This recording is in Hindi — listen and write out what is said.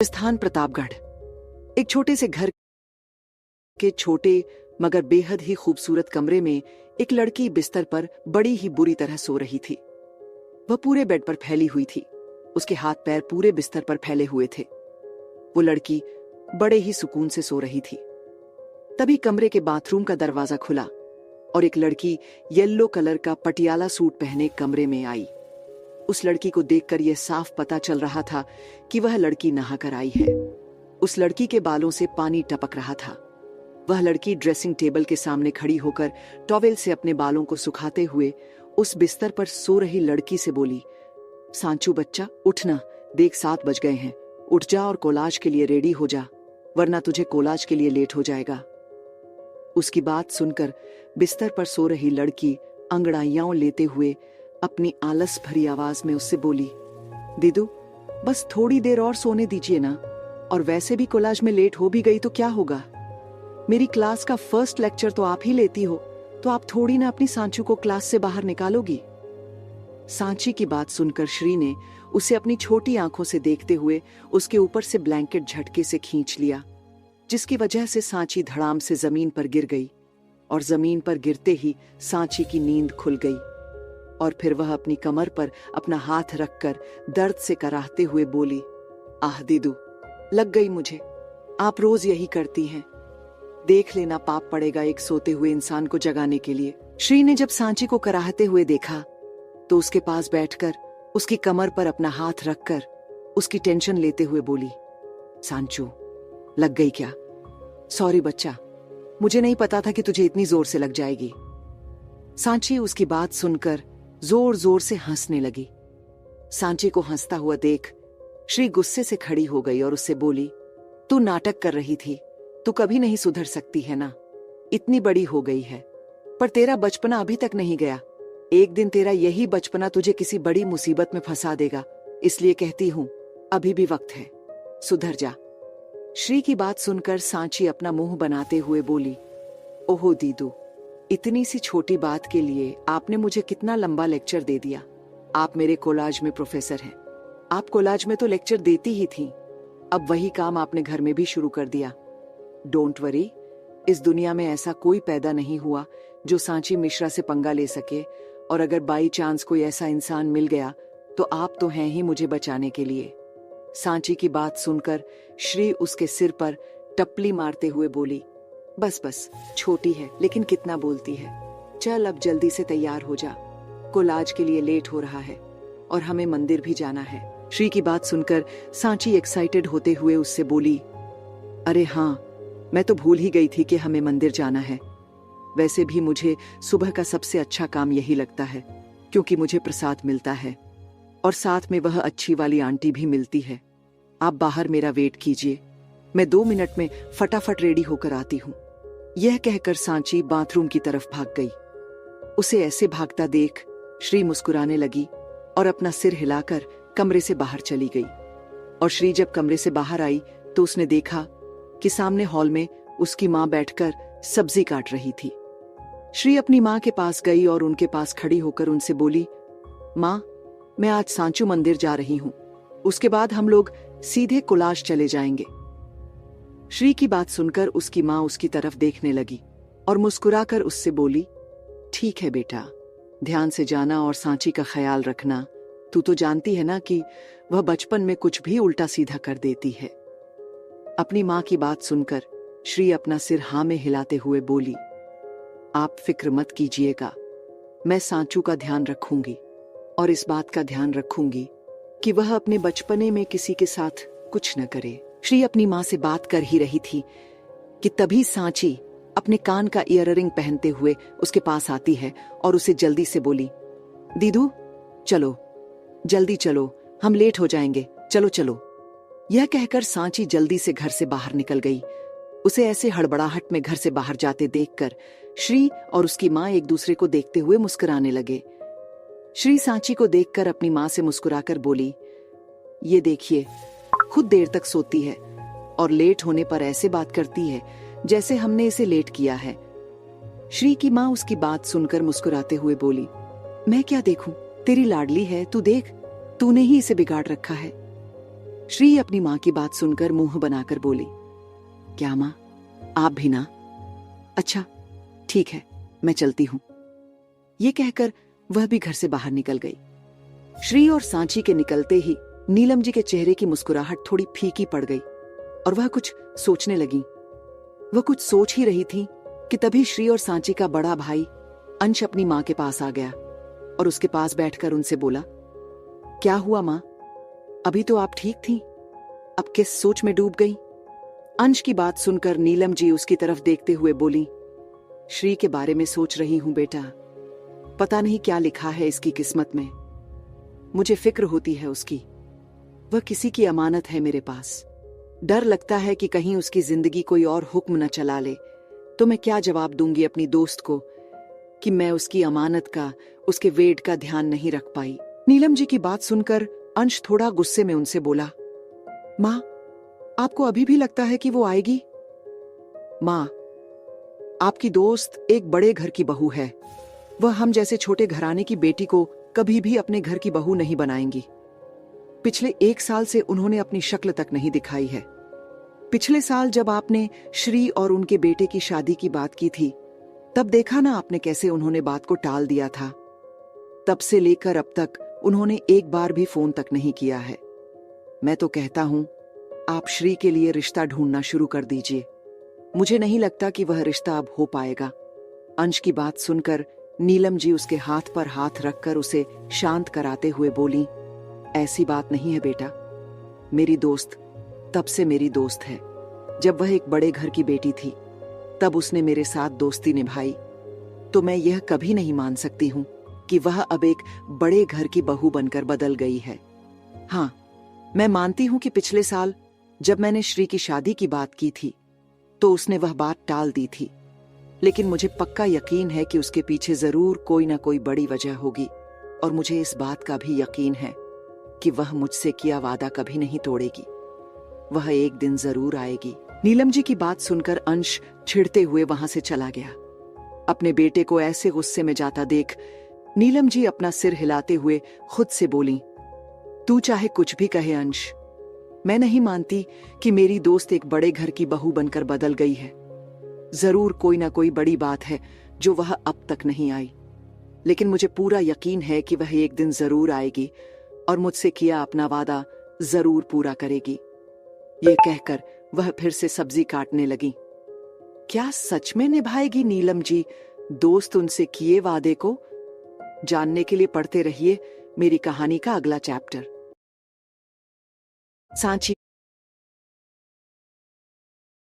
स्थान प्रतापगढ़। एक छोटे से घर के छोटे मगर बेहद ही खूबसूरत कमरे में एक लड़की बिस्तर पर बड़ी ही बुरी तरह सो रही थी। वह पूरे बेड पर फैली हुई थी। उसके हाथ पैर पूरे बिस्तर पर फैले हुए थे। वो लड़की बड़े ही सुकून से सो रही थी। तभी कमरे के बाथरूम का दरवाजा खुला और एक लड़की येलो कलर का पटियाला सूट पहने कमरे में आई। उस लड़की को देखकर यह साफ पता चल रहा था कि वह लड़की नहाकर आई है। उस लड़की के बालों से पानी टपक रहा था। वह लड़की ड्रेसिंग टेबल के सामने खड़ी होकर टॉवेल से अपने बालों को सुखाते हुए उस बिस्तर पर सो रही लड़की से बोली, सांचू बच्चा उठना, देख 7 बज गए हैं। उठ जा और कोलाज के लिए रेडी हो जा, वरना तुझे कोलाज के लिए लेट हो जाएगा। उसकी बात सुनकर बिस्तर पर सो रही लड़की अंगड़ाइयां लेते हुए अपनी आलस भरी आवाज में उससे बोली, दीदू बस थोड़ी देर और सोने दीजिए ना, और वैसे भी कोलाज में लेट हो भी गई तो क्या होगा। मेरी क्लास का फर्स्ट लेक्चर तो आप ही लेती हो, तो आप थोड़ी ना अपनी सांचू को क्लास से बाहर निकालोगी। सांची की बात सुनकर श्री ने उसे अपनी छोटी आंखों से देखते हुए उसके ऊपर से ब्लैंकेट झटके से खींच लिया, जिसकी वजह से सांची धड़ाम से जमीन पर गिर गई और जमीन पर गिरते ही सांची की नींद खुल गई। और फिर वह अपनी कमर पर अपना हाथ रखकर दर्द से कराहते हुए बोली, आह दीदू लग गई मुझे, आप रोज यही करती हैं। देख लेना पाप पड़ेगा एक सोते हुए इंसान को जगाने के लिए। श्री ने जब सांची को कराहते हुए देखा तो उसके पास बैठकर उसकी कमर पर अपना हाथ रखकर उसकी टेंशन लेते हुए बोली, सांचू लग गई क्या? सॉरी बच्चा, मुझे नहीं पता था कि तुझे इतनी जोर से लग जाएगी। सांची उसकी बात सुनकर जोर जोर से हंसने लगी। सांची को हंसता हुआ देख श्री गुस्से से खड़ी हो गई और उससे बोली, तू नाटक कर रही थी, तू कभी नहीं सुधर सकती है ना। इतनी बड़ी हो गई है पर तेरा बचपना अभी तक नहीं गया। एक दिन तेरा यही बचपना तुझे किसी बड़ी मुसीबत में फंसा देगा, इसलिए कहती हूं अभी भी वक्त है, सुधर जा। श्री की बात सुनकर सांची अपना मुंह बनाते हुए बोली, ओहो दीदू, इतनी सी छोटी बात के लिए आपने मुझे कितना लंबा लेक्चर दे दिया। आप मेरे कोलाज में प्रोफेसर हैं, आप कोलाज में तो लेक्चर देती ही थी, अब वही काम आपने घर में भी शुरू कर दिया। डोंट वरी, इस दुनिया में ऐसा कोई पैदा नहीं हुआ जो सांची मिश्रा से पंगा ले सके, और अगर बाई चांस कोई ऐसा इंसान मिल गया तो आप तो हैं ही मुझे बचाने के लिए। सांची की बात सुनकर श्री उसके सिर पर टपली मारते हुए बोली, बस बस, छोटी है लेकिन कितना बोलती है। चल अब जल्दी से तैयार हो जा, कोलाज के लिए लेट हो रहा है और हमें मंदिर भी जाना है। श्री की बात सुनकर सांची एक्साइटेड होते हुए उससे बोली, अरे हाँ, मैं तो भूल ही गई थी कि हमें मंदिर जाना है। वैसे भी मुझे सुबह का सबसे अच्छा काम यही लगता है, क्योंकि मुझे प्रसाद मिलता है और साथ में वह अच्छी वाली आंटी भी मिलती है। आप बाहर मेरा वेट कीजिए, मैं 2 मिनट में फटाफट रेडी होकर आती हूँ। यह कहकर सांची बाथरूम की तरफ भाग गई। उसे ऐसे भागता देख श्री मुस्कुराने लगी और अपना सिर हिलाकर कमरे से बाहर चली गई। और श्री जब कमरे से बाहर आई तो उसने देखा कि सामने हॉल में उसकी माँ बैठकर सब्जी काट रही थी। श्री अपनी माँ के पास गई और उनके पास खड़ी होकर उनसे बोली, माँ, मैं आज सांचू मंदिर जा रही हूँ, उसके बाद हम लोग सीधे कोलाज चले जाएंगे। श्री की बात सुनकर उसकी माँ उसकी तरफ देखने लगी और मुस्कुराकर उससे बोली, ठीक है बेटा, ध्यान से जाना और सांची का ख्याल रखना। तू तो जानती है ना कि वह बचपन में कुछ भी उल्टा सीधा कर देती है। अपनी माँ की बात सुनकर श्री अपना सिर हाँ में हिलाते हुए बोली, आप फिक्र मत कीजिएगा, मैं सांचू का ध्यान रखूंगी और इस बात का ध्यान रखूंगी कि वह अपने बचपने में किसी के साथ कुछ न करे। श्री अपनी माँ से बात कर ही रही थी कि तभी सांची अपने कान का ईयररिंग पहनते हुए उसके पास आती है और उसे जल्दी से बोली, दीदू चलो, जल्दी चलो, हम लेट हो जाएंगे, चलो चलो। यह कहकर सांची जल्दी से घर से बाहर निकल गई। उसे ऐसे हड़बड़ाहट में घर से बाहर जाते देखकर श्री और उसकी माँ एक दूसरे को देखते हुए मुस्कुराने लगे। श्री सांची को देखकर अपनी माँ से मुस्कुराकर बोली, ये देखिए, खुद देर तक सोती है और लेट होने पर ऐसे बात करती है जैसे हमने इसे लेट किया है। श्री की माँ उसकी बात सुनकर मुस्कुराते हुए बोली, मैं क्या देखूं, तेरी लाडली है, तू देख, तूने ही इसे बिगाड़ रखा है। श्री अपनी माँ की बात सुनकर मुंह बनाकर बोली, क्या माँ, आप भी ना? अच्छा, ठीक है, मैं चलती हूं। ये कहकर वह भी घर से बाहर निकल गई। श्री और सांची के निकलते ही नीलम जी के चेहरे की मुस्कुराहट थोड़ी फीकी पड़ गई और वह कुछ सोचने लगी। वह कुछ सोच ही रही थी कि तभी श्री और सांची का बड़ा भाई अंश अपनी माँ के पास आ गया और उसके पास बैठकर उनसे बोला, क्या हुआ माँ, अभी तो आप ठीक थी, अब किस सोच में डूब गई? अंश की बात सुनकर नीलम जी उसकी तरफ देखते हुए बोली, श्री के बारे में सोच रही हूं बेटा, पता नहीं क्या लिखा है इसकी किस्मत में। मुझे फिक्र होती है उसकी, वह किसी की अमानत है मेरे पास। डर लगता है कि कहीं उसकी जिंदगी कोई और हुक्म न चला ले तो मैं क्या जवाब दूंगी अपनी दोस्त को कि मैं उसकी अमानत का, उसके वेट का ध्यान नहीं रख पाई। नीलम जी की बात सुनकर अंश थोड़ा गुस्से में उनसे बोला, माँ, आपको अभी भी लगता है कि वो आएगी? माँ, आपकी दोस्त एक बड़े घर की बहू है, वह हम जैसे छोटे घराने की बेटी को कभी भी अपने घर की बहू नहीं बनाएंगी। पिछले 1 साल से उन्होंने अपनी शक्ल तक नहीं दिखाई है। पिछले साल जब आपने श्री और उनके बेटे की शादी की बात की थी, तब देखा ना आपने कैसे उन्होंने बात को टाल दिया था। तब से लेकर अब तक उन्होंने एक बार भी फोन तक नहीं किया है। मैं तो कहता हूं, आप श्री के लिए रिश्ता ढूंढना शुरू कर दीजिए। मुझे नहीं लगता कि वह रिश्ता अब हो पाएगा। अंश की बात सुनकर नीलम जी उसके हाथ पर हाथ रखकर उसे शांत कराते हुए बोली, ऐसी बात नहीं है बेटा, मेरी दोस्त तब से मेरी दोस्त है। जब वह एक बड़े घर की बेटी थी तब उसने मेरे साथ दोस्ती निभाई, तो मैं यह कभी नहीं मान सकती हूं कि वह अब एक बड़े घर की बहू बनकर बदल गई है। हाँ, मैं मानती हूं कि पिछले साल जब मैंने श्री की शादी की बात की थी तो उसने वह बात टाल दी थी, लेकिन मुझे पक्का यकीन है कि उसके पीछे जरूर कोई ना कोई बड़ी वजह होगी और मुझे इस बात का भी यकीन है कि वह मुझसे किया वादा कभी नहीं तोड़ेगी। वह एक दिन जरूर आएगी। नीलम जी की बात सुनकर अंश छिड़ते हुए वहां से चला गया। अपने बेटे को ऐसे गुस्से में जाता देख नीलम जी अपना सिर हिलाते हुए खुद से बोली, तू चाहे कुछ भी कहे अंश, मैं नहीं मानती कि मेरी दोस्त एक बड़े घर की बहू बनकर बदल गई है। जरूर कोई ना कोई बड़ी बात है जो वह अब तक नहीं आई, लेकिन मुझे पूरा यकीन है कि वह एक दिन जरूर आएगी और मुझसे किया अपना वादा जरूर पूरा करेगी। यह कहकर वह फिर से सब्जी काटने लगी। क्या सच में निभाएगी नीलम जी दोस्त उनसे किए वादे को? जानने के लिए पढ़ते रहिए मेरी कहानी का अगला चैप्टर। सांची